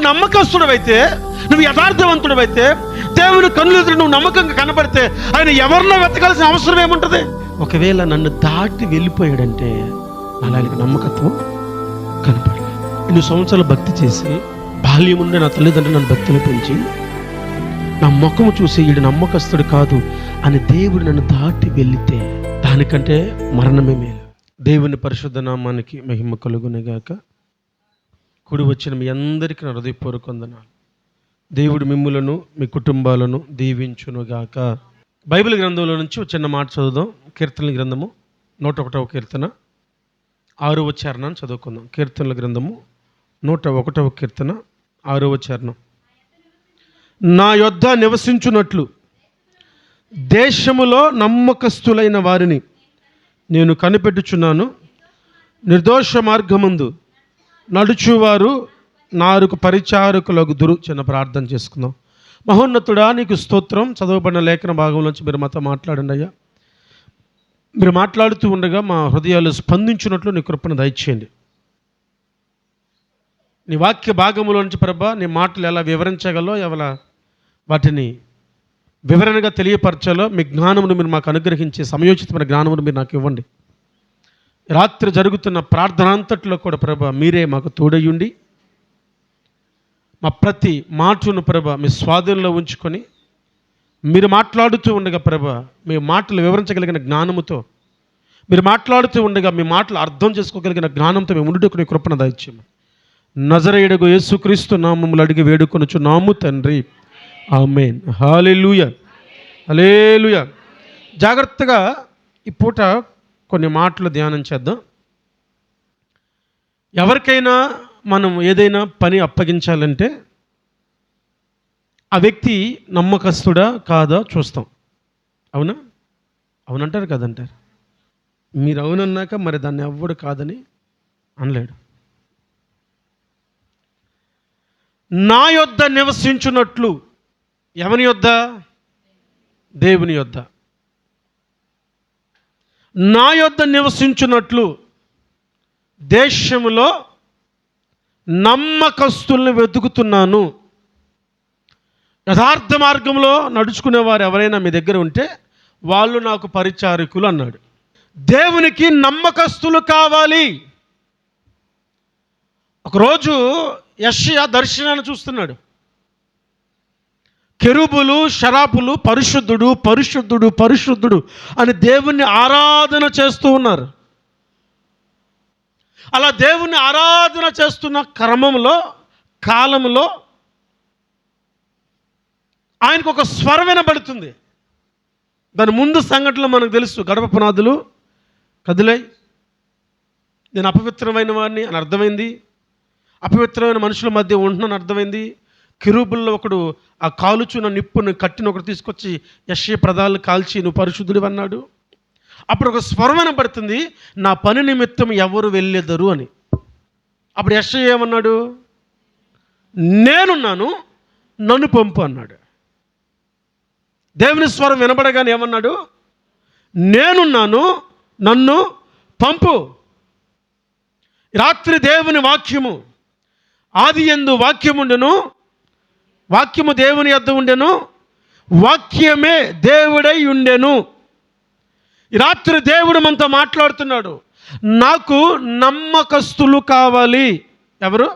నమ్మకస్తుడవైతే, నువ్వు యథార్థవంతుడవైతే, దేవుని కన్నులు ఎదురు నువ్వు నమ్మకంగా కనబడితే ఆయన ఎవరినో వెతకాల్సిన అవసరం ఏముంటుంది? ఒకవేళ నన్ను దాటి వెళ్ళిపోయాడంటే అలాగే నమ్మకత్వం కనపడలేదు. 2 సంవత్సరాలు భక్తి చేసి బాల్యం నుండి నా తల్లిదండ్రులు నన్ను భక్తిలో పెంచి నా ముఖము చూసి ఈడు నమ్మకస్తుడు కాదు అని దేవుడు నన్ను దాటి వెళితే దానికంటే మరణమే మేలు. దేవుని పరిశుద్ధ నామానికి మహిమ కలుగునుగాక. కూడి వచ్చిన మీ అందరికీ నా హృదయపూర్వక వందనాలు. దేవుడు మిమ్ములను మీ కుటుంబాలను దీవించునుగాక. బైబిల్ గ్రంథంలో నుంచి చిన్న మాట చదువుదాం. కీర్తనల గ్రంథము 101వ కీర్తన 6వ చరణాన్ని చదువుకుందాం. కీర్తనల గ్రంథము 101వ కీర్తన 6వ చరణం. నా యొద్ద నివసించున్నట్లు దేశములో నమ్మకస్తులైన వారిని నేను కనిపెట్టుచున్నాను. నిర్దోష మార్గమందు నడుచువారు నారుకు పరిచారకులగుదురు. చిన్న ప్రార్థన చేసుకుందాం. మహోన్నతుడా, నీకు స్తోత్రం. చదవబడిన లేఖన భాగంలోంచి మీరు మాతో మాట్లాడండి అయ్యా. మీరు మాట్లాడుతూ ఉండగా మా హృదయాలు స్పందించినట్లు నీ కృపను దయచేయండి. నీ వాక్య భాగంలో నుంచి ప్రభా నీ మాటలు ఎలా వివరించగలో, ఎలా వాటిని వివరణగా తెలియపరచాలో మీ జ్ఞానమును మీరు మాకు అనుగ్రహించి సమయోచితమైన జ్ఞానమును మీరు నాకు ఇవ్వండి. రాత్రి జరుగుతున్న ప్రార్థన అంతట్లో కూడా ప్రభా మీరే మాకు తోడయ్యుండి మా ప్రతి మాటను ప్రభా మీ స్వాధీనంలో ఉంచుకొని మీరు మాట్లాడుతూ ఉండగా ప్రభా మీ మాటలు వివరించగలిగిన జ్ఞానముతో, మీరు మాట్లాడుతూ ఉండగా మీ మాటలు అర్థం చేసుకోగలిగిన జ్ఞానంతో మేము ఉండుటకు కృపణ దయచేయము. నజరేయుడగు యేసుక్రీస్తు నామములు అడిగి వేడుకొనుచున్నాము తండ్రి, ఆమేన్. హల్లెలూయా, హల్లెలూయా. జాగ్రత్తగా ఈ పూట కొన్ని మాటలు ధ్యానం చేద్దాం. ఎవరికైనా మనం ఏదైనా పని అప్పగించాలంటే ఆ వ్యక్తి నమ్మకస్తుడా కాదా చూస్తాం. అవునా? అవునంటారు కదంటారు. మీరు అవునన్నాక మరి దాన్ని ఎవ్వడు కాదని అనలేడు. నా యొద్ద నివసించున్నట్లు, ఎవని యొద్ద? దేవుని యొద్ద. నా యొద్ద నివసించున్నట్లు దేశములో నమ్మకస్తుల్ని వెతుకుతున్నాను. యథార్థ మార్గంలో నడుచుకునేవారు ఎవరైనా మీ దగ్గర ఉంటే వాళ్ళు నాకు పరిచారకులు అన్నాడు. దేవునికి నమ్మకస్తులు కావాలి. ఒకరోజు యెషయా దర్శనాన్ని చూస్తున్నాడు. కెరూబులు శరాపులు పరిశుద్ధుడు పరిశుద్ధుడు పరిశుద్ధుడు అని దేవుణ్ణి ఆరాధన చేస్తూ ఉన్నారు. అలా దేవుణ్ణి ఆరాధన చేస్తున్న క్రమంలో కాలంలో ఆయనకు ఒక స్వరం వినబడుతుంది. దాని ముందు సంఘటనలు మనకు తెలుసు. గడప పునాదులు కదిలాయి, నేను అపవిత్రమైన వాడిని అని అర్థమైంది. అపవిత్రమైన మనుషుల మధ్య ఉంటున్నాను అర్థమైంది. కెరూబుల్లో ఒకడు ఆ కాలుచున్న నిప్పును కట్టిన ఒకటి తీసుకొచ్చి యెషయా ప్రదాలను కాల్చి నువ్వు పరిశుద్ధుడు అన్నాడు. అప్పుడు ఒక స్వరం వినబడుతుంది, నా పని నిమిత్తం ఎవరు వెళ్ళెదరు అని. అప్పుడు యెషయా ఏమన్నాడు? నేనున్నాను, నన్ను పంపు అన్నాడు. దేవుని స్వరం వినబడగానే ఏమన్నాడు? నేనున్నాను, నన్ను పంపు. రాత్రి దేవుని వాక్యము, ఆది యందు వాక్యముండెను, వాక్యము దేవుని యొద్ద ఉండెను, వాక్యమే దేవుడై ఉండెను. ఈ రాత్రి దేవుడు మనతో మాట్లాడుతున్నాడు. నాకు నమ్మకస్తులు కావాలి. ఎవరు?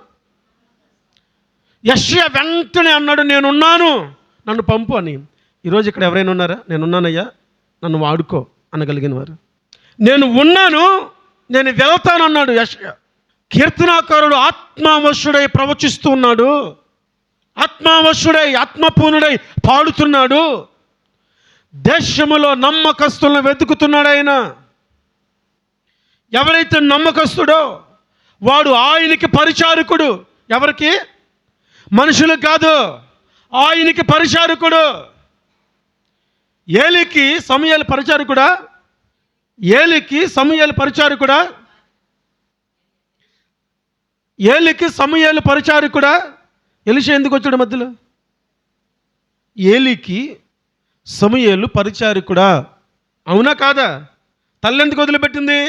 యెషయా వెంటనే అన్నాడు, నేనున్నాను, నన్ను పంపు అని. ఈరోజు ఇక్కడ ఎవరైనా ఉన్నారా? నేనున్నానయ్యా, నన్ను వాడుకో అనగలిగిన వారు? నేను ఉన్నాను, నేను వెళ్తానన్నాడు యెషయా. కీర్తనాకారుడు ఆత్మవశుడై ప్రవచిస్తూ ఉన్నాడు. ఆత్మవశుడై ఆత్మపూర్ణుడై పాడుతున్నాడు. దేశములో నమ్మకస్తులను వెతుకుతున్నాడు ఆయన. ఎవరైతే నమ్మకస్తుడో వాడు ఆయనకి పరిచారకుడు. ఎవరికి? మనుషులు కాదు, ఆయనకి పరిచారకుడు. ఏలికి సమూయేలు పరిచారకుడా? ఏలికి సమూయేలు పరిచారకుడా? ఏలికి సమూయేలు పరిచారకుడా? ఎలీషా ఎందుకు వచ్చాడు మధ్యలో? ఏలికి సమూయేలు పరిచారకుడా? అవునా కాదా? తల్లి ఎందుకు వదిలిపెట్టింది?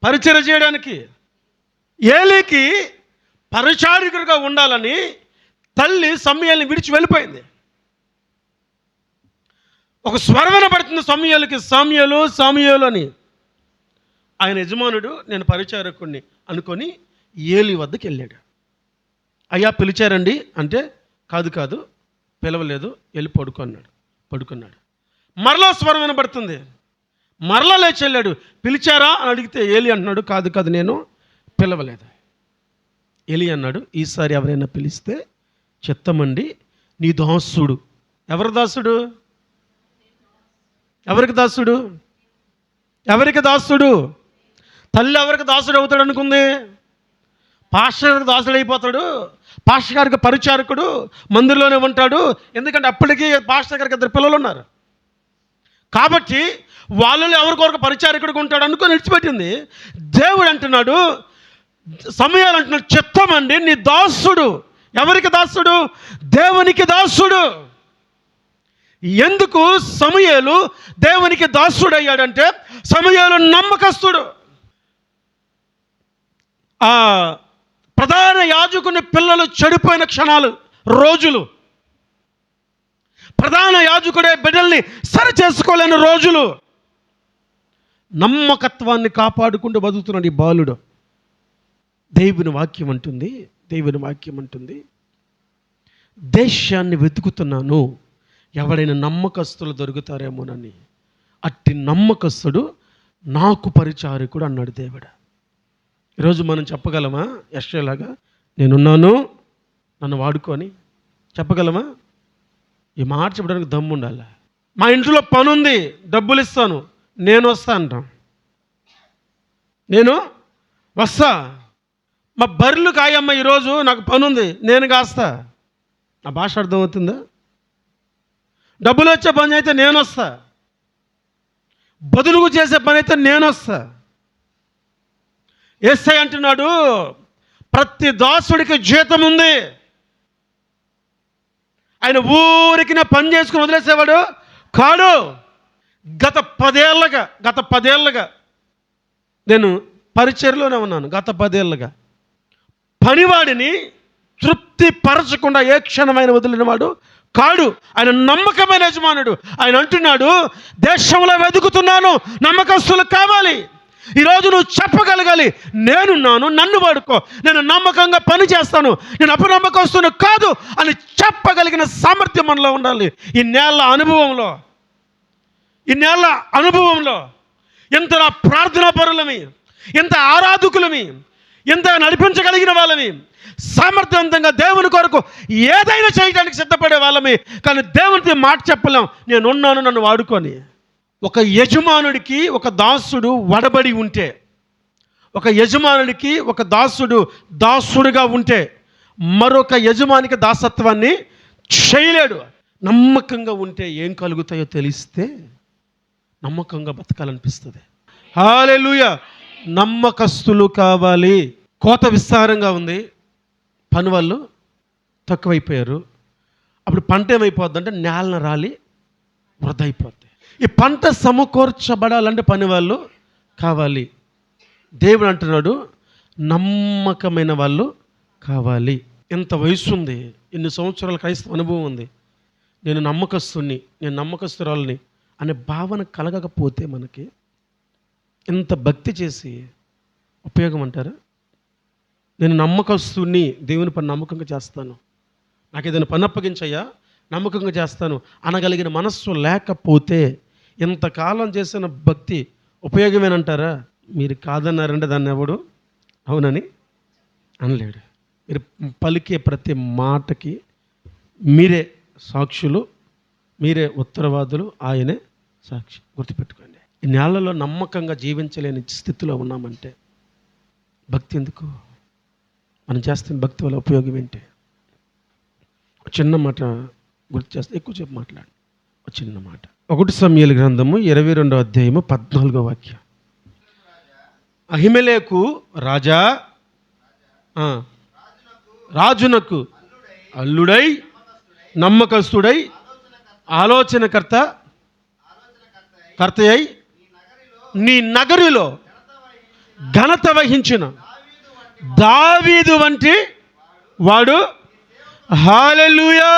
పరిచర్య చేయడానికి. ఏలికి పరిచారికుడిగా ఉండాలని తల్లి సమూయేలుని విడిచి వెళ్ళిపోయింది. ఒక స్వరం వినబడుతుంది సమూయేలుకి, సమూయేలు సమూయేలు అని. ఆయన యజమానుడు నేను పరిచారకుడిని అనుకొని ఏలి వద్దకు వెళ్ళాడు. అయ్యా పిలిచారండి అంటే, కాదు పిలవలేదు, వెళ్ళి పడుకున్నాడు. మరలా స్వరం వినబడుతుంది, మరలా లేచి వెళ్ళాడు. పిలిచారా అని అడిగితే ఏలి అంటున్నాడు, కాదు నేను పిలవలేదు. ఏలి అన్నాడు, ఈసారి ఎవరైనా పిలిస్తే చిత్తమండి, నీ దాసుడు. ఎవరి దాసుడు? ఎవరికి దాసుడు? తల్లి ఎవరికి దాసుడు అవుతాడు అనుకుంది? పాస్టర్ గారికి దాసుడు అయిపోతాడు. పాస్టర్ గారికి పరిచారకుడు, మందిరంలోనే ఉంటాడు. ఎందుకంటే అప్పటికి పాస్టర్ గారికి 2 పిల్లలు ఉన్నారు కాబట్టి వాళ్ళలో ఎవరికొరకు పరిచారకుడిగా ఉంటాడు అనుకొని విడిచిపెట్టింది. దేవుడు అంటున్నాడు, సమూయేలు అంటున్నాడు, చిత్తమండి నీ దాసుడు. ఎవరికి దాసుడు? దేవునికి దాసుడు. ఎందుకు సమూయేలు దేవునికి దాసుడు అయ్యాడంటే, సమూయేలు నమ్మకస్తుడు. ప్రధాన యాజకుని పిల్లలు చెడిపోయిన క్షణాలు, రోజులు, ప్రధాన యాజకుడే బిడ్డల్ని సరి చేసుకోలేని రోజులు, నమ్మకత్వాన్ని కాపాడుకుంటూ బతుకుతున్నాడు ఈ బాలుడు. దేవుని వాక్యం అంటుంది, దేశాన్ని వెతుకుతున్నాను, ఎవడైనా నమ్మకస్తులు దొరుకుతారేమోనని. అట్టి నమ్మకస్తుడు నాకు పరిచారకుడు అన్నాడు దేవుడు. ఈరోజు మనం చెప్పగలమా యెషయాలాగా, నేనున్నాను నన్ను వాడుకొని చెప్పగలమా? ఈ మాట చెప్పడానికి దమ్ము ఉండాలి. మా ఇంట్లో పని ఉంది, డబ్బులు ఇస్తాను, నేను వస్తా అంటాం. నేను వస్తా. మా బర్రెలు కాయమ్మ, ఈరోజు నాకు పని ఉంది, నేను కాస్తా. నా భాష అర్థమవుతుందా? డబ్బులు వచ్చే పని అయితే నేను వస్తా, బదులుగు చేసే పని అయితే నేను వస్తా. యేసయ్య అంటున్నాడు, ప్రతి దాసుడికి జీతం ఉంది. ఆయన ఊరికి పని చేసుకుని వదిలేసేవాడు కాడు. గత 10 ఏళ్ళగా నేను పరిచర్లోనే ఉన్నాను. గత 10 ఏళ్ళగా పనివాడిని తృప్తి పరచకుండా ఏ క్షణమైన వదిలిన వాడు కాడు. ఆయన నమ్మకమైన యజమానుడు. ఆయన అంటున్నాడు, దేశంలో వెతుకుతున్నాను, నమ్మకస్తులు కావాలి. ఈరోజు నువ్వు చెప్పగలగాలి, నేనున్నాను, నన్ను వాడుకో, నేను నమ్మకంగా పని చేస్తాను, నేను అపనమ్మకస్తును కాదు అని చెప్పగలిగిన సామర్థ్యం మనలో ఉండాలి. ఈ నేల అనుభవంలో ఎంత ప్రార్థనా పరులమి, ఎంత ఆరాధకులమి, ఎంత నడిపించగలిగిన వాళ్ళమి, సామర్థ్యవంతంగా దేవుని కొరకు ఏదైనా చేయడానికి సిద్ధపడే వాళ్ళమి. కానీ దేవునికి మాట చెప్పలేం, నేనున్నాను, నన్ను వాడుకొని. ఒక యజమానుడికి ఒక దాసుడు వడబడి ఉంటే, ఒక యజమానుడికి ఒక దాసుడుగా ఉంటే మరొక యజమానికి దాసత్వాన్ని చేయలేడు. నమ్మకంగా ఉంటే ఏం కలుగుతాయో తెలిస్తే నమ్మకంగా బతకాలనిపిస్తుంది. హల్లెలూయా. నమ్మకస్తులు కావాలి. కోత విస్తారంగా ఉంది, పని వాళ్ళు తక్కువైపోయారు. అప్పుడు పంట ఏమైపోద్ది అంటే నేలన రాలి వృధా అయిపోద్ది. ఈ పంట సమకూర్చబడాలంటే పని వాళ్ళు కావాలి. దేవుడు అంటున్నాడు, నమ్మకమైన వాళ్ళు కావాలి. ఎంత వయసు ఉంది, ఎన్ని సంవత్సరాల క్రైస్తవ అనుభవం ఉంది, నేను నమ్మకస్తురాలని అనే భావన కలగకపోతే మనకి ఎంత భక్తి చేసి ఉపయోగం అంటారా? నేను నమ్మకస్తుని, దేవుని పని నమ్మకంగా చేస్తాను, నాకు ఏదైనా పని అప్పగించయ్యా నమ్మకంగా చేస్తాను అనగలిగిన మనస్సు లేకపోతే ఇంతకాలం చేసిన భక్తి ఉపయోగమేనంటారా? మీరు కాదన్నారంటే దాన్ని ఎవడు అవునని అనలేడు. మీరు పలికే ప్రతి మాటకి మీరే సాక్షులు, మీరే ఉత్తరవాదులు, ఆయనే సాక్షి. గుర్తుపెట్టుకోండి. ఈ నేలలో నమ్మకంగా జీవించలేని స్థితిలో ఉన్నామంటే భక్తి ఎందుకు? మనం చేస్తున్న భక్తి వల్ల ఉపయోగం ఏంటి? చిన్న మాట గుర్తు చేస్తే ఎక్కువసేపు మాట్లాడు. ఒక చిన్న మాట. 1 సమూయేలు గ్రంథము 22వ అధ్యాయము 14వ వాక్యం. అహిమెలెకు రాజునకు అల్లుడై నమ్మకస్తుడై కర్తయై నీ నగరిలో ఘనత వహించిన దావీదు వంటి వాడు హల్లెలూయా,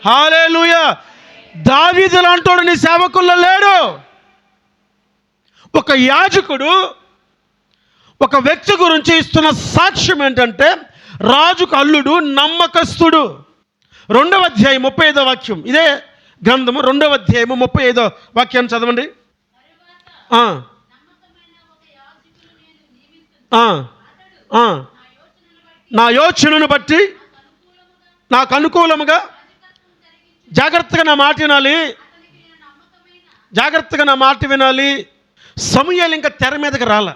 హల్లెలూయా. దావీదు లాంటోడు నీ సేవకుల్లో లేడు. ఒక యాజకుడు ఒక వ్యక్తి గురించి ఇస్తున్న సాక్ష్యం ఏంటంటే రాజుకు అల్లుడు, నమ్మకస్తుడు. 2వ అధ్యాయం 35వ వాక్యం, ఇదే గ్రంథము 2వ అధ్యాయము 35వ వాక్యాన్ని చదవండి. నా యోచనను బట్టి నాకు అనుకూలముగా, జాగ్రత్తగా నా మాట వినాలి, జాగ్రత్తగా నా మాట వినాలి. సమూయేలు ఇంకా తెర మీదకి రాల.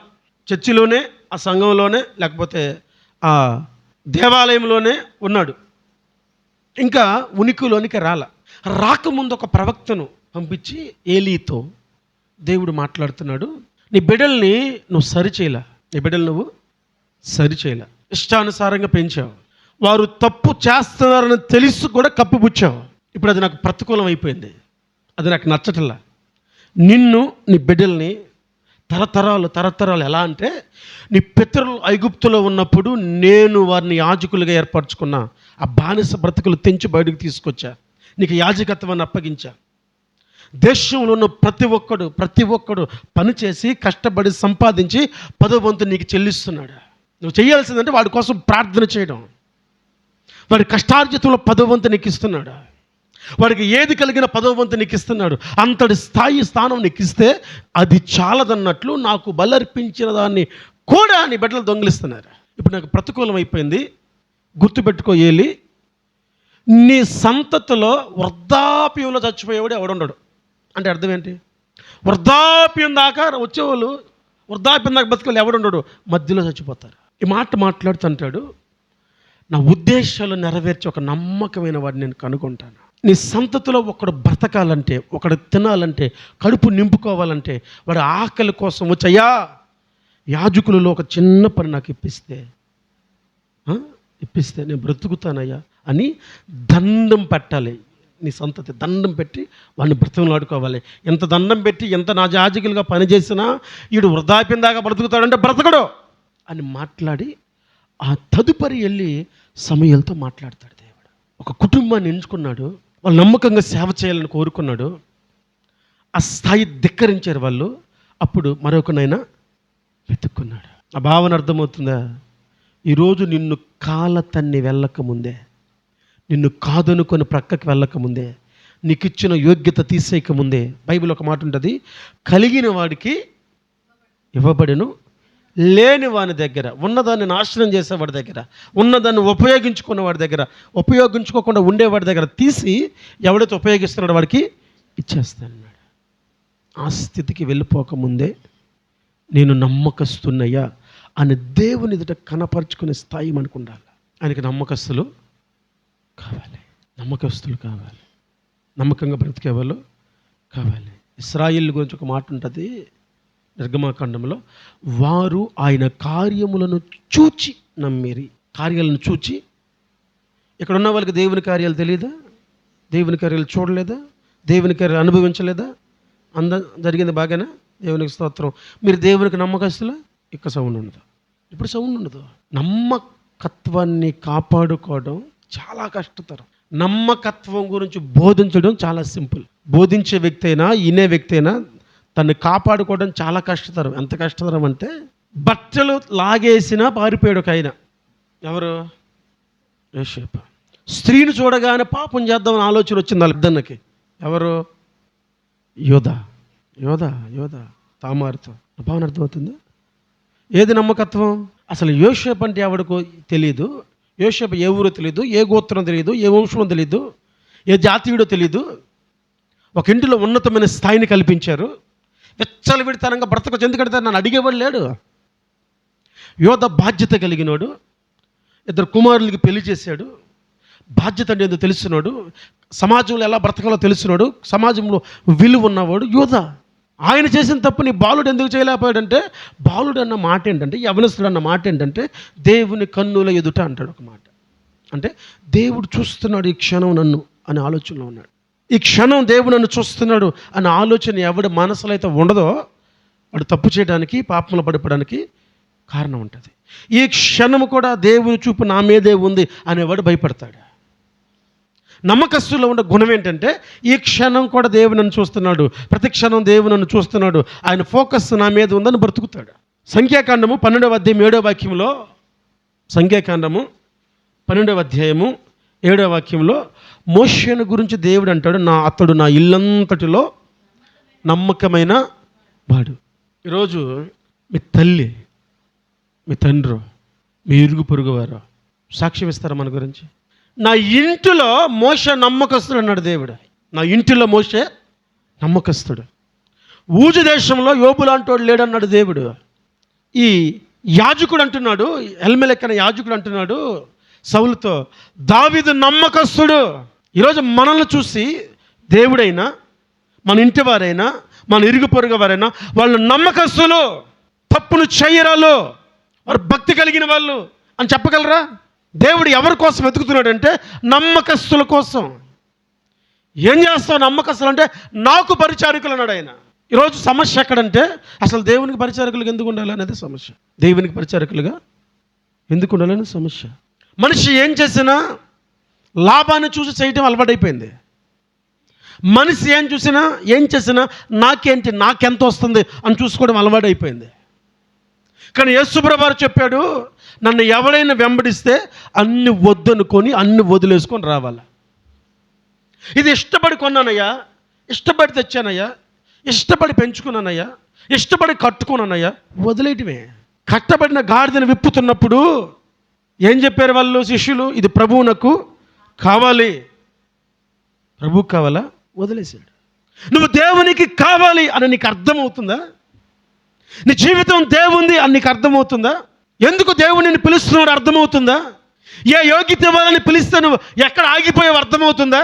చర్చిలోనే, ఆ సంఘంలోనే, లేకపోతే ఆ దేవాలయంలోనే ఉన్నాడు. ఇంకా ఉనికిలోనికి రాకముందు ఒక ప్రవక్తను పంపించి ఏలీతో దేవుడు మాట్లాడుతున్నాడు. నీ బిడ్డల్ని నువ్వు సరిచేయలా, నీ బిడ్డలు నువ్వు సరిచేయలా, ఇష్టానుసారంగా పెంచావు, వారు తప్పు చేస్తున్నారని తెలిసి కూడా కప్పిపుచ్చావు. ఇప్పుడు అది నాకు ప్రతికూలం అయిపోయింది, అది నాకు నచ్చటల్లా. నిన్ను, నీ బిడ్డల్ని తరతరాలు ఎలా అంటే, నీ పితరులు ఐగుప్తులో ఉన్నప్పుడు నేను వారిని యాజకులుగా ఏర్పరచుకున్నా, ఆ బానిస బ్రతుకులు తెంచి బయటకు తీసుకొచ్చా, నీకు యాజకత్వాన్ని అప్పగించా. దేశంలో ఉన్న ప్రతి ఒక్కడు పనిచేసి కష్టపడి సంపాదించి 10వ వంతు నీకు చెల్లిస్తున్నాడు. నువ్వు చేయాల్సిందంటే వాడి కోసం ప్రార్థన చేయడం. వాడి కష్టార్జితంలో 10వ వంతు నీకు ఇస్తున్నాడు. వాడికి ఏది కలిగిన 10వ వంతు నీకు ఇస్తున్నాడు. అంతటి స్థానం నీకు ఇస్తే అది చాలదన్నట్లు నాకు బలర్పించిన దాన్ని కూడా నీ బిడ్డలు దొంగిలిస్తున్నారు. ఇప్పుడు నాకు ప్రతికూలం అయిపోయింది. గుర్తుపెట్టుకో ఏలి, నీ సంతతిలో వృద్ధాప్యంలో చచ్చిపోయేవాడు ఎవడుండడు. అంటే అర్థం ఏంటి? వృద్ధాప్యం దాకా వచ్చేవాళ్ళు, వృద్ధాప్యం దాకా బతుకోవాలి ఎవడుండడు, మధ్యలో చచ్చిపోతారు. ఈ మాట మాట్లాడుతుంటాడు, నా ఉద్దేశాలు నెరవేర్చి ఒక నమ్మకమైన వాడిని నేను కనుగొంటాను. నీ సంతతిలో ఒకడు బ్రతకాలంటే, ఒకడు తినాలంటే, కడుపు నింపుకోవాలంటే, వాడు ఆకలి కోసం వచ్చయ్యా యాజకులలో ఒక చిన్న పని నాకు ఇప్పిస్తే నేను బ్రతుకుతానయ్యా అని దండం పెట్టాలి. నీ సంతతి దండం పెట్టి వాడిని బ్రతిమలాడుకోవాలి. ఎంత దండం పెట్టి ఎంత నా యాజకులుగా పనిచేసినా వీడు వృద్ధాప్యం దాకా బ్రతుకుతాడంటే బ్రతకడు అని మాట్లాడి ఆ తదుపరి వెళ్ళి సమూయేలుతో మాట్లాడతాడు. దేవుడు ఒక కుటుంబాన్ని ఎంచుకున్నాడు, వాళ్ళు నమ్మకంగా సేవ చేయాలని కోరుకున్నాడు. ఆ స్థాయి ధిక్కరించారు వాళ్ళు. అప్పుడు మరొకనైనా వెతుక్కున్నాడు. ఆ భావన అర్థమవుతుందా? ఈరోజు నిన్ను కాల తన్ని వెళ్ళకముందే, నిన్ను కాదనుకొని ప్రక్కకి వెళ్ళకముందే, నీకు ఇచ్చిన యోగ్యత తీసేయకముందే, బైబిల్ ఒక మాట ఉంటుంది, కలిగిన వాడికి ఇవ్వబడెను, లేని వాని దగ్గర, ఉన్నదాన్ని నాశనం చేసేవాడి దగ్గర, ఉన్నదాన్ని ఉపయోగించుకున్నవాడి దగ్గర, ఉపయోగించుకోకుండా ఉండేవాడి దగ్గర తీసి ఎవడైతే ఉపయోగిస్తున్నాడో వాడికి ఇచ్చేస్తానన్నాడు. ఆ స్థితికి వెళ్ళిపోకముందే నేను నమ్మకస్తున్నయ్యా అని దేవుని ఎదుట కనపరుచుకునే స్థాయి మనకు ఉండాలి. ఆయనకి నమ్మకస్తులు కావాలి, నమ్మకస్తులు కావాలి, నమ్మకంగా బ్రతికే వాళ్ళు కావాలి. ఇశ్రాయేలు గురించి ఒక మాట ఉంటుంది నిర్గమాకాండంలో, వారు ఆయన కార్యములను చూచి నమ్మిరి. కార్యాలను చూచి, ఇక్కడ ఉన్న వాళ్ళకి దేవుని కార్యాలు తెలియదా? దేవుని కార్యాలు చూడలేదా? దేవుని కార్యాలు అనుభవించలేదా? జరిగింది బాగానే, దేవునికి స్తోత్రం. మీరు దేవునికి నమ్మకస్తులా? ఇక్కడ సౌండ్ ఉండదు, ఇప్పుడు సౌండ్ ఉండదు. నమ్మకత్వాన్ని కాపాడుకోవడం చాలా కష్టతరం. నమ్మకత్వం గురించి బోధించడం చాలా సింపుల్. బోధించే వ్యక్తి అయినా వినే వ్యక్తి అయినా తను కాపాడుకోవడం చాలా కష్టతరం. ఎంత కష్టతరం అంటే, బట్టలు లాగేసినా పారిపోయాడు ఒక ఆయన. ఎవరు? యోసేపు. స్త్రీని చూడగానే పాపం చేద్దామని ఆలోచన వచ్చింది వాళ్ళ ఇద్దరికి. ఎవరు? యోధ తామారుతో. భావన అర్థమవుతుంది? ఏది నమ్మకత్వం? అసలు యోసేపు అంటే ఎవడికో తెలియదు. యోసేపు ఏ ఊరో తెలియదు, ఏ గోత్రం తెలియదు, ఏ వంశమో తెలియదు, ఏ జాతీయుడో తెలియదు. ఒక ఇంటిలో ఉన్నతమైన స్థాయిని కల్పించారు. వెచ్చలవిడితనంగా బ్రతకొచ్చు. ఎందుకంటే నన్ను అడిగేవాడు లేడు. యోధ బాధ్యత కలిగినాడు. 2 కుమారులకి పెళ్లి చేశాడు. బాధ్యత అంటే ఏందో తెలుసున్నాడు. సమాజంలో ఎలా బ్రతకాలో తెలుసున్నాడు. సమాజంలో విలువ ఉన్నవాడు యోధ. ఆయన చేసిన తప్పుని బాలుడు ఎందుకు చేయలేకపోయాడంటే, బాలుడు అన్న మాట ఏంటంటే, యవనస్తుడు అన్న మాట ఏంటంటే, దేవుని కన్నుల ఎదుట అంటాడు ఒక మాట. అంటే దేవుడు చూస్తున్నాడు ఈ క్షణం నన్ను అనే ఆలోచనలో ఉన్నాడు. ఈ క్షణం దేవుడు నన్ను చూస్తున్నాడు అనే ఆలోచన ఎవడి మనసులో అయితే ఉండదో వాడు తప్పు చేయడానికి, పాపంలో పడిపోవడానికి కారణం ఉంటుంది. ఈ క్షణము కూడా దేవుని చూపు నా మీదే ఉంది అనేవాడు భయపడతాడు. నమ్మకస్తులో ఉన్న గుణం ఏంటంటే ఈ క్షణం కూడా దేవుడు నన్ను చూస్తున్నాడు, ప్రతి క్షణం దేవుడు నన్ను చూస్తున్నాడు, ఆయన ఫోకస్ నా మీద ఉందని బ్రతుకుతాడు. సంఖ్యాకాండము 12వ అధ్యాయం 7వ వాక్యంలో, సంఖ్యాకాండము 12వ అధ్యాయము 7వ వాక్యంలో మోషేను గురించి దేవుడు అంటాడు, అతడు నా ఇల్లంతటిలో నమ్మకమైన వాడు. ఈరోజు మీ తల్లి, మీ తండ్రి, మీ ఇరుగు పొరుగువారు సాక్ష్యం ఇస్తారా మన గురించి? నా ఇంటిలో మోషే నమ్మకస్తుడు అన్నాడు దేవుడు. నా ఇంటిలో మోషే నమ్మకస్తుడు. ఊజు దేశంలో యోబు లాంటోడు లేడన్నాడు దేవుడు. ఈ యాజకుడు అంటున్నాడు, ఎల్మెలెక్ అనే యాజకుడు అంటున్నాడు సౌలుతో, దావీదు నమ్మకస్తుడు. ఈరోజు మనల్ని చూసి దేవుడైనా, మన ఇంటి వారైనా, మన ఇరుగు పొరుగు వారైనా వాళ్ళు నమ్మకస్తులు, తప్పును చేయరాలు, వారు భక్తి కలిగిన వాళ్ళు అని చెప్పగలరా? దేవుడు ఎవరి కోసం వెతుకుతున్నాడంటే నమ్మకస్తుల కోసం. ఏం చేస్తావు నమ్మకస్తులు అంటే? నాకు పరిచారకులు అన్నాడు ఆయన. ఈరోజు సమస్య ఎక్కడంటే అసలు దేవునికి పరిచారకులుగా ఎందుకు ఉండాలి అనేది సమస్య. దేవునికి పరిచారకులుగా ఎందుకు ఉండాలనేది సమస్య. మనిషి ఏం చేసినా లాభాన్ని చూసి చేయటం అలవాటైపోయింది. మనిషి ఏం చేసినా నాకేంటి, నాకెంత వస్తుంది అని చూసుకోవడం అలవాటైపోయింది. కానీ యేసుప్రభువు వారు చెప్పాడు, నన్ను ఎవరైనా వెంబడిస్తే అన్ని వద్దనుకొని అన్ని వదిలేసుకొని రావాలి. ఇది ఇష్టపడి కొన్నానయ్యా, ఇష్టపడి తెచ్చానయ్యా, ఇష్టపడి పెంచుకున్నానయ్యా, ఇష్టపడి కట్టుకున్నానయ్యా, వదిలేయటమే. కట్టబడిన గాడిదను విప్పుతున్నప్పుడు ఏం చెప్పారు వాళ్ళు శిష్యులు? ఇది ప్రభువునకు కావాలి. ప్రభువుకు కావాలా? వదిలేశాడు. నువ్వు దేవునికి కావాలి అని నీకు అర్థమవుతుందా? నీ జీవితం దేవుంది అని నీకు అర్థమవుతుందా? ఎందుకు దేవుడు నిన్ను పిలుస్తున్నాడు అర్థమవుతుందా? ఏ యోగ్యత ఇవ్వాలని పిలిస్తే నువ్వు ఎక్కడ ఆగిపోయావు అర్థమవుతుందా?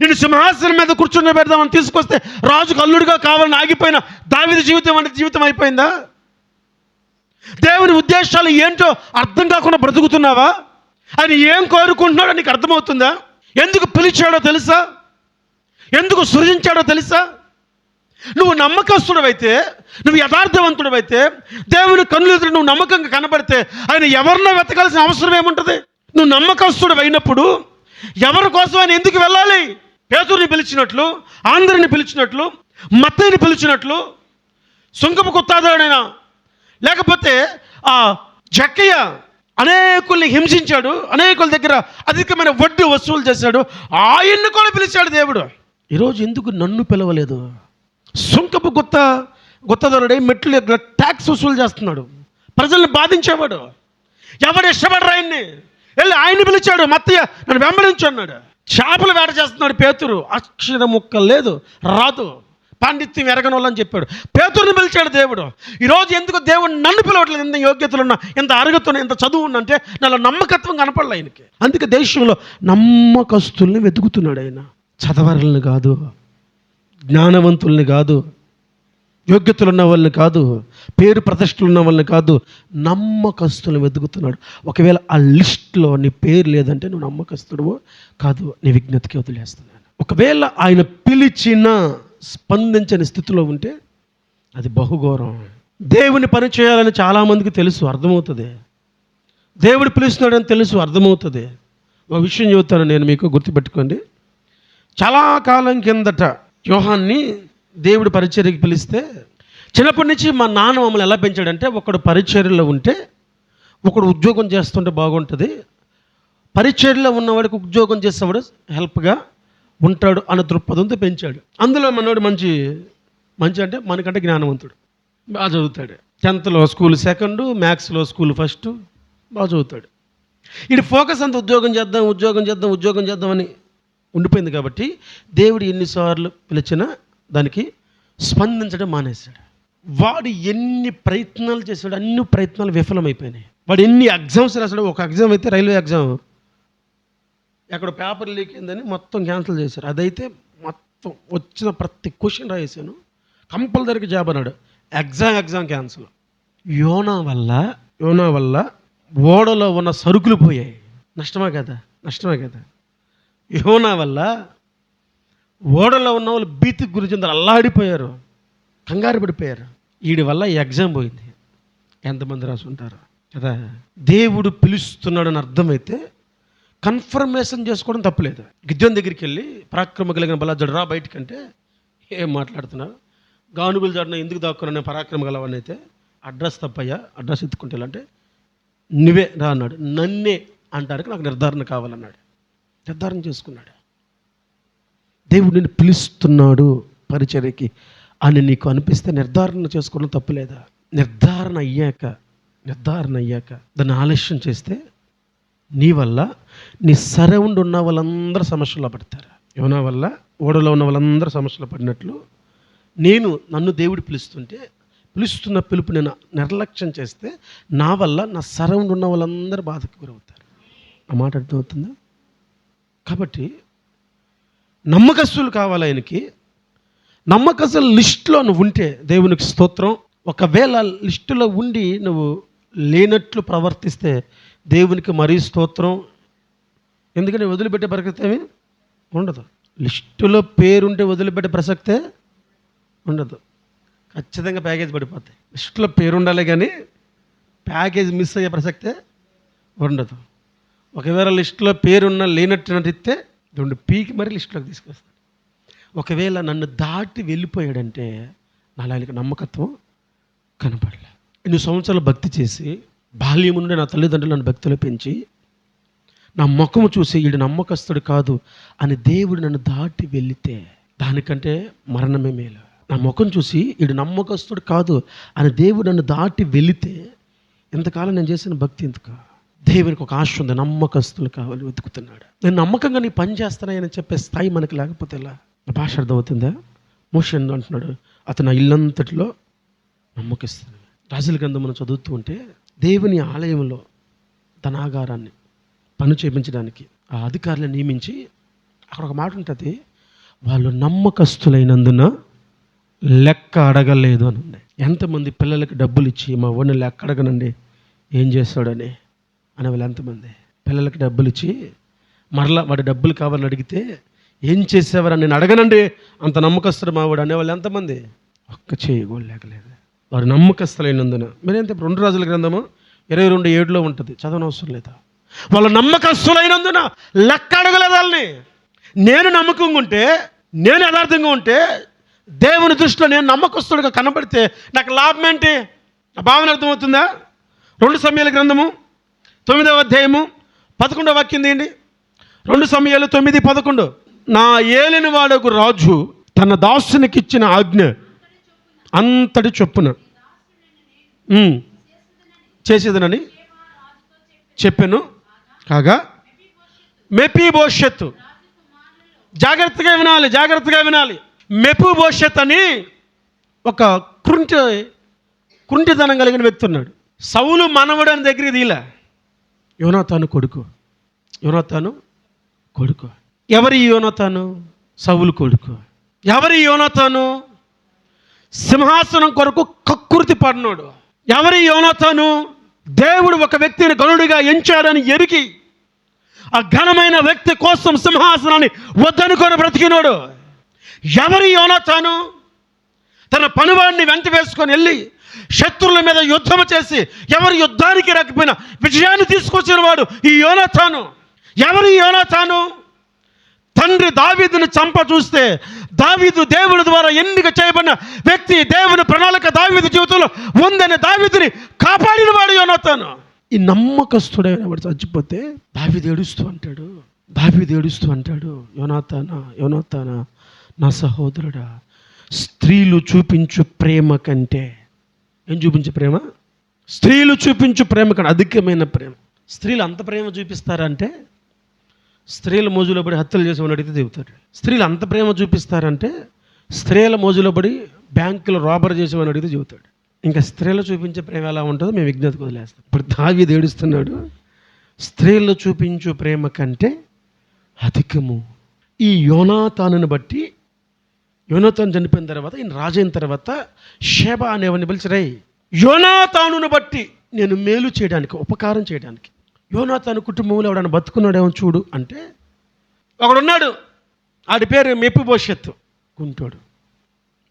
నిన్ను సింహాసనం మీద కూర్చుని పెడదామని తీసుకొస్తే రాజుకు అల్లుడిగా కావాలని ఆగిపోయిన దావీదు జీవితం అంటే జీవితం అయిపోయిందా? దేవుని ఉద్దేశాలు ఏంటో అర్థం కాకుండా బ్రతుకుతున్నావా? ఆయన ఏం కోరుకుంటున్నాడో నీకు అర్థమవుతుందా? ఎందుకు పిలిచాడో తెలుసా? ఎందుకు సృజించాడో తెలుసా? నువ్వు నమ్మకస్తుడవైతే, నువ్వు యథార్థవంతుడవైతే, దేవుని కన్నులు ఎదురు నువ్వు నమ్మకంగా కనబడితే ఆయన ఎవరినో వెతకాల్సిన అవసరం ఏముంటుంది? నువ్వు నమ్మకస్తుడు అయినప్పుడు ఎవరి కోసం ఆయన ఎందుకు వెళ్ళాలి? పేతురుని పిలిచినట్లు, ఆంధ్రుని పిలిచినట్లు, మత్తయిని పిలిచినట్లు, సుంకపు కొత్తాదాడైనా, లేకపోతే ఆ జక్కయ్య అనేకుల్ని హింసించాడు, అనేకుల దగ్గర అధికమైన వడ్డీ వసూలు చేశాడు, ఆయన్ని కూడా పిలిచాడు దేవుడు. ఈరోజు ఎందుకు నన్ను పిలవలేదు? సుంకపు గుత్తదారుడై మెట్లు దగ్గర ట్యాక్స్ వసూలు చేస్తున్నాడు, ప్రజల్ని బాధించేవాడు. ఎవడు ఇష్టపడరు ఆయన్ని, వెళ్ళి ఆయన్ని పిలిచాడు. మత్తయ్య నన్ను వెంబడించు అన్నాడు. చేపలు వేట చేస్తున్నాడు పేతురు, అక్షర ముక్క లేదు, రాదు, పాండిత్యం ఎరగనోళ్ళని చెప్పాడు. పేతురుని పిలిచాడు దేవుడు. ఈరోజు ఎందుకు దేవుడు నన్ను పిలవట్లేదు? ఎంత యోగ్యతలున్నా, ఎంత అర్హతలున్నా, ఎంత చదువు ఉన్నంటే నాలో నమ్మకత్వం కనపడలే ఆయనకి. అందుకే దేశంలో నమ్మకస్తుల్ని వెతుకుతున్నాడు ఆయన. చదవరుల్ని కాదు, జ్ఞానవంతుల్ని కాదు, యోగ్యతలు ఉన్న వాళ్ళని కాదు, పేరు ప్రతిష్టలు ఉన్న వాళ్ళని కాదు, నమ్మకస్తులను వెతుకుతున్నాడు. ఒకవేళ ఆ లిస్ట్లో నీ పేరు లేదంటే నువ్వు నమ్మకస్తుడువో కాదు, నీ విజ్ఞతకి వదిలేస్తున్నాను. ఒకవేళ ఆయన పిలిచిన స్పందించని స్థితిలో ఉంటే అది బహుఘోరం. దేవుని పని చేయాలని చాలామందికి తెలుసు, అర్థమవుతుంది. దేవుడు పిలుస్తున్నాడని తెలుసు, అర్థమవుతుంది. ఒక విషయం చెబుతాను నేను మీకు, గుర్తుపెట్టుకోండి. చాలా కాలం కిందట యోహాన్ని దేవుడు పరిచర్యకి పిలిస్తే, చిన్నప్పటి నుంచి మా నాన్న మమ్మల్ని ఎలా పెంచాడంటే, ఒకడు పరిచర్యలో ఉంటే ఒకడు ఉద్యోగం చేస్తుంటే బాగుంటుంది, పరిచర్యలో ఉన్నవాడికి ఉద్యోగం చేసేవాడు హెల్ప్గా ఉంటాడు అన్న దృక్పథంతో పెంచాడు. అందులో మనవాడు మంచి అంటే మనకంటే జ్ఞానవంతుడు, బాగా చదువుతాడు. 10th స్కూల్ సెకండ్, మ్యాథ్స్లో స్కూల్ ఫస్ట్, బాగా చదువుతాడు. ఇది ఫోకస్ అంతా ఉద్యోగం చేద్దామని ఉండిపోయింది. కాబట్టి దేవుడు ఎన్నిసార్లు పిలిచినా దానికి స్పందించడం మానేశాడు. వాడు ఎన్ని ప్రయత్నాలు చేశాడు, అన్ని ప్రయత్నాలు విఫలమైపోయినాయి. వాడు ఎన్ని ఎగ్జామ్స్ రాశాడు. ఒక ఎగ్జామ్ అయితే రైల్వే ఎగ్జామ్, ఎక్కడ పేపర్ లీక్ అయిందని మొత్తం క్యాన్సిల్ చేశారు. అదైతే మొత్తం వచ్చిన ప్రతి క్వశ్చన్ రాసేసాను, కంపల్సరీగా జాబ్ అన్నాడు. Exam cancel. యోనా వల్ల ఓడలో ఉన్న సరుకులు పోయాయి. నష్టమే కదా. యోనా వల్ల ఓడలో ఉన్న వాళ్ళు భీతికి గురించి అల్లాడిపోయారు, కంగారు పడిపోయారు. వీడి వల్ల ఎగ్జామ్ పోయింది. ఎంతమంది రాసి ఉంటారు కదా. దేవుడు పిలుస్తున్నాడని అర్థమైతే కన్ఫర్మేషన్ చేసుకోవడం తప్పులేదు. గిద్యోను దగ్గరికి వెళ్ళి పరాక్రమ కలిగిన బలాజుడు రా బయటికంటే ఏం మాట్లాడుతున్నారు, గానుగులు జాడిన ఎందుకు దాక్కున్నా పరాక్రమ గలవని అయితే అడ్రస్ తప్పయ్యా, అడ్రస్ ఎత్తుకుంటే అంటే నువ్వే రా అన్నాడు. నన్నే అంటానికి నాకు నిర్ధారణ కావాలన్నాడు. నిర్ధారణ చేసుకున్నాడు. దేవుడు నిన్ను పిలుస్తున్నాడు పరిచర్యకి అని నీకు అనిపిస్తే నిర్ధారణ చేసుకోవడం తప్పులేదా? నిర్ధారణ అయ్యాక దాన్ని ఆలస్యం చేస్తే నీ వల్ల నీ సరౌండ్ ఉన్న వాళ్ళందరూ సమస్యల్లో పడతారు. యోనా వల్ల ఓడలో ఉన్న వాళ్ళందరూ సమస్యలు పడినట్లు నన్ను దేవుడు పిలుస్తున్న పిలుపు నేను నిర్లక్ష్యం చేస్తే నా వల్ల నా సరౌండ్ ఉన్న వాళ్ళందరూ బాధకు గురవుతారు. ఆ మాట అర్థమవుతుందా? కాబట్టి నమ్మకస్తులు కావాలి ఆయనకి. నమ్మకస్తుల లిస్టులో నువ్వు ఉంటే దేవునికి స్తోత్రం. ఒకవేళ లిస్టులో ఉండి నువ్వు లేనట్లు ప్రవర్తిస్తే దేవునికి మరీ స్తోత్రం. ఎందుకంటే వదిలిపెట్టే ప్రసక్తి ఏమీ ఉండదు. లిస్టులో పేరుంటే వదిలిపెట్టే ప్రసక్తే ఉండదు. ఖచ్చితంగా ప్యాకేజ్ పడిపోతాయి. లిస్టులో పేరు ఉండాలి కానీ ప్యాకేజ్ మిస్ అయ్యే ప్రసక్తే ఉండదు. ఒకవేళ లిస్టులో పేరున్న లేనట్టు నటిస్తే రెండు పీకి మరీ లిస్టులోకి తీసుకొస్తాడు. ఒకవేళ నన్ను దాటి వెళ్ళిపోయాడంటే నాలానికి నమ్మకత్వం కనపడలే. 2 సంవత్సరాలు భక్తి చేసి బాల్యం నుండి నా తల్లిదండ్రులు నన్ను భక్తిలో పెంచి నా ముఖము చూసి వీడు నమ్మకస్తుడు కాదు అని దేవుడు నన్ను దాటి వెళితే దానికంటే మరణమే మేలు. నా ముఖం చూసి వీడు నమ్మకస్తుడు కాదు అని దేవుడు నన్ను దాటి వెళితే ఎంతకాలం నేను చేసిన భక్తి ఎందుకు? దేవునికి ఒక ఆశ ఉంది, నమ్మకస్తులు కావాలి, వెతుకుతున్నాడు. నేను నమ్మకంగా నీ పని చేస్తానని చెప్పే స్థాయి మనకి లేకపోతే ఎలా? భాష అర్థమవుతుందా? మోషే అంటున్నాడు అతను ఇల్లంతటిలో నమ్మకిస్తున్నాడు. రాజుల గ్రంథం మనం చదువుతూ ఉంటే దేవుని ఆలయంలో ధనాగారాన్ని పని చేయించడానికి ఆ అధికారులను నియమించి అక్కడ ఒక మాట ఉంటుంది, వాళ్ళు నమ్మకస్తులైనందున లెక్క అడగలేదు అని ఉంది. ఎంతమంది పిల్లలకి డబ్బులు ఇచ్చి మా వాడిని లెక్క అడగనండి ఏం చేస్తాడని అనేవాళ్ళు ఎంతమంది? పిల్లలకి డబ్బులు ఇచ్చి మరలా వాడి డబ్బులు కావాలని అడిగితే ఏం చేసేవారని నేను అడగనండి అంత నమ్మకస్తుడు మావాడు అనేవాళ్ళు ఎంతమంది? ఒక్క చేయి కూడా లేకలేదు. వారు నమ్మకస్తులైనందున. మీరేంత 2 రాజుల గ్రంథము 22:7 ఉంటుంది, చదవనవసరం లేదా? వాళ్ళు నమ్మకస్తులైనందున లెక్క అడగలేదు వాళ్ళని. నేను నమ్మకంగా ఉంటే, నేను యథార్థంగా ఉంటే, దేవుని దృష్టిలో నేను నమ్మకస్తుడిగా కనబడితే నాకు లాభం ఏంటి? నా భావన అర్థమవుతుందా? 2 సమూయేలు గ్రంథము 9వ అధ్యాయము 11వ వాక్యం తీయండి. 2 సమూయేలు 9:11. నా ఏలిన వాడకు రాజు తన దాసునికి ఇచ్చిన ఆజ్ఞ అంతటి చొప్పున చేసేదనని చెప్పాను. కాగా మెఫీబోషెతు, జాగ్రత్తగా వినాలి. మెఫీబోషెతు అని ఒక కుంటితనం కలిగిన వ్యక్తి ఉన్నాడు. సౌలు మనవడు అని దగ్గరికి తీలా. యోనాతాను కొడుకు. ఎవరి యోనాతాను? సౌలు కొడుకు. ఎవరి యోనాతాను? సింహాసనం కొరకు కక్కుర్తి పడినాడు. ఎవరి యోనాతాను? దేవుడు ఒక వ్యక్తిని గనుడిగా ఎంచాడని ఎరిగి ఆ ఘనమైన వ్యక్తి కోసం సింహాసనాన్ని వద్దనుకొని బ్రతికినాడు. ఎవరి యోనాతాను? తన పనివాడిని వెంట వేసుకొని వెళ్ళి శత్రువుల మీద యుద్ధం చేసి ఎవరి యుద్ధానికి రాకపోయినా విజయాన్ని తీసుకొచ్చిన వాడు ఈ యోనాతాను. ఎవరి యోనాతాను? తండ్రి దావీదుని చంప చూస్తే దావీదు దేవుని ద్వారా ఎన్నిక చేయబడిన వ్యక్తి, దేవుని ప్రణాళిక దావీదు జీవితంలో ఉందని దావీదుని కాపాడిన వాడు యోనాతాను. ఈ నమ్మకస్తుడైన వాడు చచ్చిపోతే దావీదు ఏడుస్తూ అంటాడు యోనాతానా నా సహోదరుడా, స్త్రీలు చూపించు ప్రేమ కంటే ఏం చూపించే ప్రేమ? స్త్రీలు చూపించు ప్రేమ కంటే అధికమైన ప్రేమ. స్త్రీలు అంత ప్రేమ చూపిస్తారంటే స్త్రీల మోజులో పడి హత్యలు చేసేవాడిని అడిగితే చెబుతాడు. స్త్రీలు అంత ప్రేమ చూపిస్తారంటే స్త్రీల మోజులో పడి బ్యాంకులో రాబర్ చేసేవాడిని అడిగితే చెబుతాడు. ఇంకా స్త్రీలు చూపించే ప్రేమ ఎలా ఉంటుందో మేము విజ్ఞతకు వదిలేస్తాం. ఇప్పుడు దావీదు ఏడుస్తున్నాడు, స్త్రీలు చూపించు ప్రేమ కంటే అధికము. ఈ యోనాతానుని బట్టి, యోనాతాను చనిపోయిన తర్వాత, ఈయన రాజైన తర్వాత షేబా అనేవాడిని పిలిచి యోనాతానుని బట్టి నేను మేలు చేయడానికి, ఉపకారం చేయడానికి, యోనాతాను కుటుంబంలో ఎవడన్నా బతుకున్నాడేమో చూడు అంటే ఒకడున్నాడు, ఆడి పేరు మెఫీబోషెతు, గుంటోడు,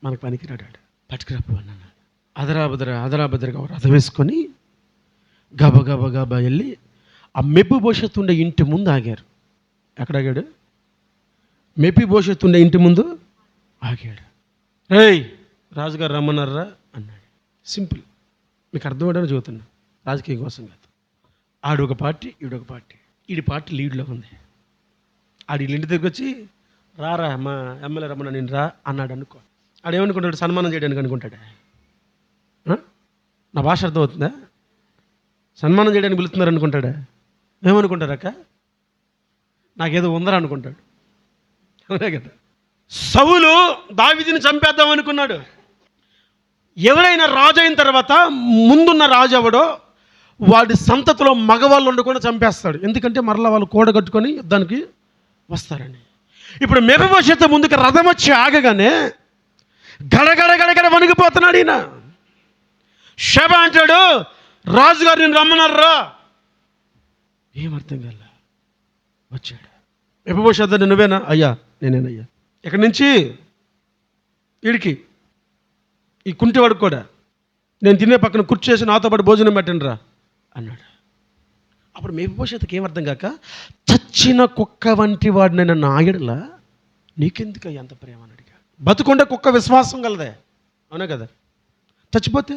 మనకు పనికిరాడు, పట్టుకురాపు అన్నాడు. అదరాబదరగా రథం వేసుకొని గబగబా వెళ్ళి ఆ మెఫీబోషెతు ఉండే ఇంటి ముందు ఆగారు. ఎక్కడ ఆగాడు? మెఫీబోషెతు ఉండే ఇంటి ముందు ఆగాడు. రేయ్, రాజుగారు రమ్మన్నారా అన్నాడు. సింపుల్, మీకు అర్థమవడానికి చదువుతున్నా, రాజకీయం కోసం కాదు. ఆడొక పార్టీ, ఈడొక పార్టీ. ఈడి పార్టీ లీడ్లో ఉంది. ఆడి ఇంటి దగ్గరికి వచ్చి రారా మా ఎమ్మెల్యే రమ్మన్నా నేను రా అన్నాడు అనుకో. ఆడేమనుకుంటాడు? సన్మానం చేయడానికి అనుకుంటాడా? నా భాష అర్థమవుతుందా? సన్మానం చేయడానికి పిలుస్తున్నారు అనుకుంటాడా? ఏమనుకుంటారక్క? నాకేదో ఉందరా అనుకుంటాడు. అవునే కదా. సౌలు దావీదుని చంపేద్దాం అనుకున్నాడు. ఎవరైనా రాజు అయిన తర్వాత ముందున్న రాజు ఎవడో వాడి సంతతిలో మగవాళ్ళు ఉండకుండా చంపేస్తాడు. ఎందుకంటే మరలా వాళ్ళు కూడగట్టుకొని యుద్ధానికి వస్తారని. ఇప్పుడు మెఫీబోషెతు ముందుకు రథం వచ్చి ఆగగానే గడగడ వణిగిపోతున్నాడు ఈయన. షెబా అంటాడు, రాజుగారు నేను రమ్మన్నారా? ఏమర్థం కాల. వచ్చాడు. మెఫీబోషెతు, నువ్వేనా? అయ్యా నేనేనయ్యా. ఎక్కడి నుంచి? వీడికి, ఈ కుంటివాడికి కూడా నేను తినే పక్కన కుర్చేసి నాతో పాటు భోజనం పెట్టండి రా అన్నాడు. అప్పుడు మెఫీబోషెతుకి ఏమర్థం కాక, చచ్చిన కుక్క వంటి వాడినైనా నా ఎడల నీకెందుకు ఎంత ప్రేమ అని అడిగా. బతుకుండే కుక్క విశ్వాసం కలదే, అవునా కదా? చచ్చిపోతే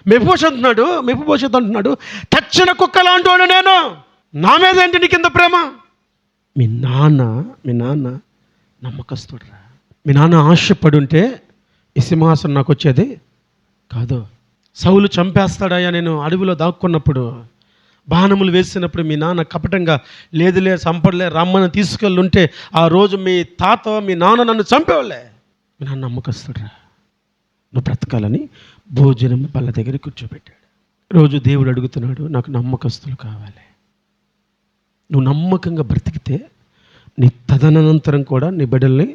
మెఫీబోషెతు అంటున్నాడు, చచ్చిన కుక్క లాంటి వాడు నేను, నా మీద ఏంటి నీకు ఎంత ప్రేమ? మీ నాన్న నమ్మకస్తుడురా. మీ నాన్న ఆశపడి ఉంటే ఈ సింహాసనం నాకు వచ్చేది కాదు. సౌలు చంపేస్తాడయ్యా నేను అడవిలో దాక్కున్నప్పుడు, బాణములు వేసినప్పుడు మీ నాన్న కపటంగా లేదులే సంపడలే రమ్మని తీసుకెళ్ళి ఉంటే ఆ రోజు మీ తాత మీ నాన్న నన్ను చంపేవాళ్ళే. మీ నాన్న నమ్మకస్తుడురా, నువ్వు బ్రతకాలని భోజనం పళ్ళ దగ్గర కూర్చోబెట్టాడు. రోజు దేవుడు అడుగుతున్నాడు, నాకు నమ్మకస్తులు కావాలి. నువ్వు నమ్మకంగా బ్రతికితే నీ తదనంతరం కూడా నీ బిడ్డల్ని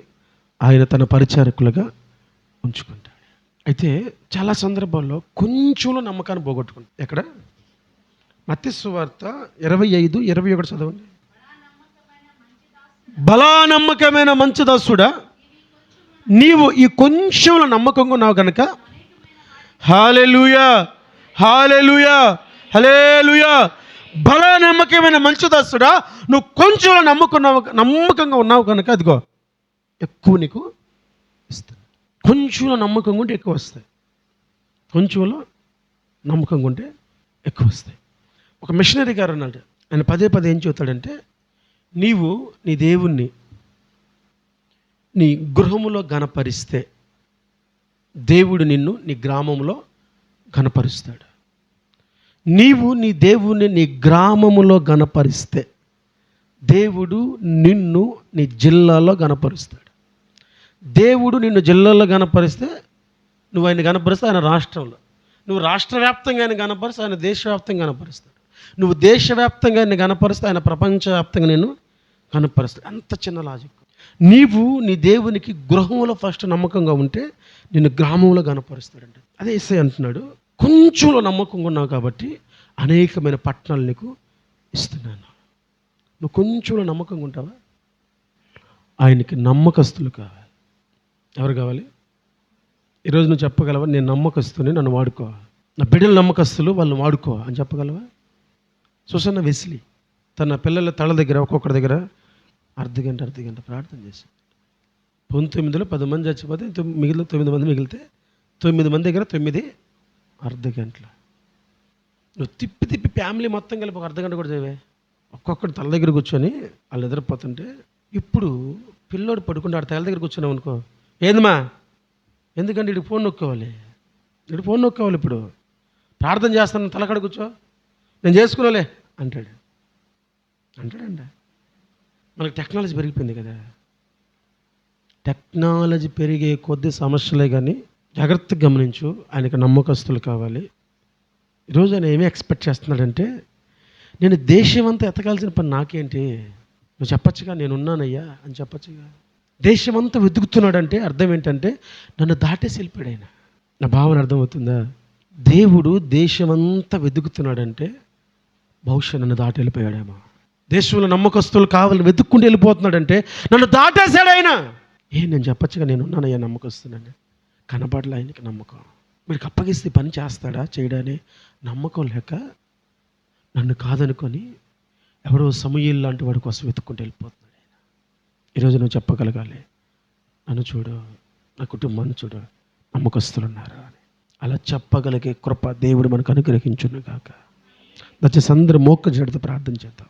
ఆయన తన పరిచారకులుగా ఉంచుకుంటాడు. అయితే చాలా సందర్భాల్లో కొంచెంలో నమ్మకాన్ని పోగొట్టుకుంటాడు. ఎక్కడ? మత్తయి సువార్త 25:21 చదవండి. బలా నమ్మకమైన మంచి దాసుడా, నీవు ఈ కొంచెంలో నమ్మకంగా ఉన్నావు కనుక హల్లెలూయా హల్లెలూయా హల్లెలూయా. బలా నమ్మకమైన మంచి దాసుడా, నువ్వు కొంచెంలో నమ్మకంగా ఉన్నావు కనుక అదిగో ఎక్కువ నీకు ఇస్తాను. కొంచెంలో నమ్మకంగా ఉంటే ఎక్కువ వస్తాయి. కొంచెంలో నమ్మకంగా ఉంటే ఎక్కువ వస్తాయి. ఒక మిషనరీ గారు అన్నాడు, ఆయన పదే ఏం చెబుతాడంటే, నీవు నీ దేవుణ్ణి నీ గృహములో గణపరిస్తే దేవుడు నిన్ను నీ గ్రామంలో గణపరుస్తాడు. నీవు నీ దేవుణ్ణి నీ గ్రామములో గణపరిస్తే దేవుడు నిన్ను నీ జిల్లాలో గణపరుస్తాడు. దేవుడు నిన్ను జిల్లాలో గణపరిస్తే నువ్వు ఆయన గణపరిస్తే ఆయన రాష్ట్రంలో, నువ్వు రాష్ట్ర వ్యాప్తంగా ఆయన గణపరిస్తే ఆయన దేశవ్యాప్తంగా గణపరుస్తాడు. నువ్వు దేశవ్యాప్తంగా ఆయన గణపరిస్తే ఆయన ప్రపంచవ్యాప్తంగా నేను గణపరుస్తాడు. అంత చిన్న లాజిక్. నీవు నీ దేవునికి గృహంలో ఫస్ట్ నమ్మకంగా ఉంటే నిన్ను గ్రామంలో గణపరుస్తాడంట. అదే యేసయ్య అంటున్నాడు, కొంచెంలో నమ్మకంగా ఉన్నావు కాబట్టి అనేకమైన పట్టణాలు నీకు ఇస్తున్నాను. నువ్వు కొంచెంలో నమ్మకంగా ఉంటావా? ఆయనకి నమ్మకస్తులు కావాలి. ఎవరు కావాలి? ఈరోజు నువ్వు చెప్పగలవా, నేను నమ్మకస్తుని, నన్ను వాడుకో, నా బిడ్డలు నమ్మకస్తులు, వాళ్ళని వాడుకో అని చెప్పగలవా? సుసన్న వెస్లీ తన పిల్లల తల దగ్గర ఒక్కొక్కరి దగ్గర అర్ధగంట ప్రార్థన చేశాడు. 19లో 10 మంది చచ్చిపోతే మిగిలిన 9 మంది మిగిలితే 9 మంది దగ్గర 9 అర్ధగంటలు. నువ్వు తిప్పి ఫ్యామిలీ మొత్తం కలిపి ఒక అర్ధగంట కూడా చేయవే. ఒక్కొక్కటి తల దగ్గర కూర్చొని వాళ్ళు నిద్రపోతుంటే, ఇప్పుడు పిల్లోడు పడుకుంటే ఆడ తల దగ్గర కూర్చున్నావు అనుకో, ఏందమ్మా ఎందుకంటే ఇటు ఫోన్ నొక్కోవాలి, ఇప్పుడు ప్రార్థన చేస్తాను తలకడ కూర్చో, నేను చేసుకున్నాలే అంటాడండి. మనకి టెక్నాలజీ పెరిగిపోయింది కదా. టెక్నాలజీ పెరిగే కొద్ది సమస్యలే కానీ జాగ్రత్తగా గమనించు. ఆయనకు నమ్మకస్తులు కావాలి. ఈరోజు ఆయన ఏమీ ఎక్స్పెక్ట్ చేస్తున్నాడంటే, నేను దేశమంతా ఎతకాల్సిన పని నాకేంటి, నువ్వు చెప్పచ్చుగా నేనున్నానయ్యా అని చెప్పచ్చుగా. దేశమంతా వెతుకుతున్నాడంటే అర్థం ఏంటంటే నన్ను దాటేసి వెళ్ళిపోయాడు ఆయన. నా భావన అర్థమవుతుందా? దేవుడు దేశమంతా వెతుకుతున్నాడంటే బహుశా నన్ను దాటి వెళ్ళిపోయాడేమో. దేశంలో నమ్మకస్తులు కావాలని వెతుక్కుంటూ వెళ్ళిపోతున్నాడంటే నన్ను దాటేశాడు ఆయన. నేను చెప్పచ్చుగా నేనున్నానయ్యా నమ్మకస్తున్నాను. కనపడలే ఆయనకి నమ్మకం. వీడికి అప్పగిస్తే పని చేస్తాడా చేయడాని నమ్మకం లేక నన్ను కాదనుకొని ఎవరో సమూయేలు లాంటి వాడి కోసం వెతుక్కుంటూ వెళ్ళిపోతున్నాడు ఆయన. ఈరోజు నువ్వు చెప్పగలగాలి, నన్ను చూడు, నా కుటుంబాన్ని చూడు, నమ్మకస్తులు ఉన్నారు అని. అలా చెప్పగలిగే కృప దేవుడు మనకు అనుగ్రహించును గాక. దయచేసి అందరూ మోకరించి ప్రార్థన చేద్దాం.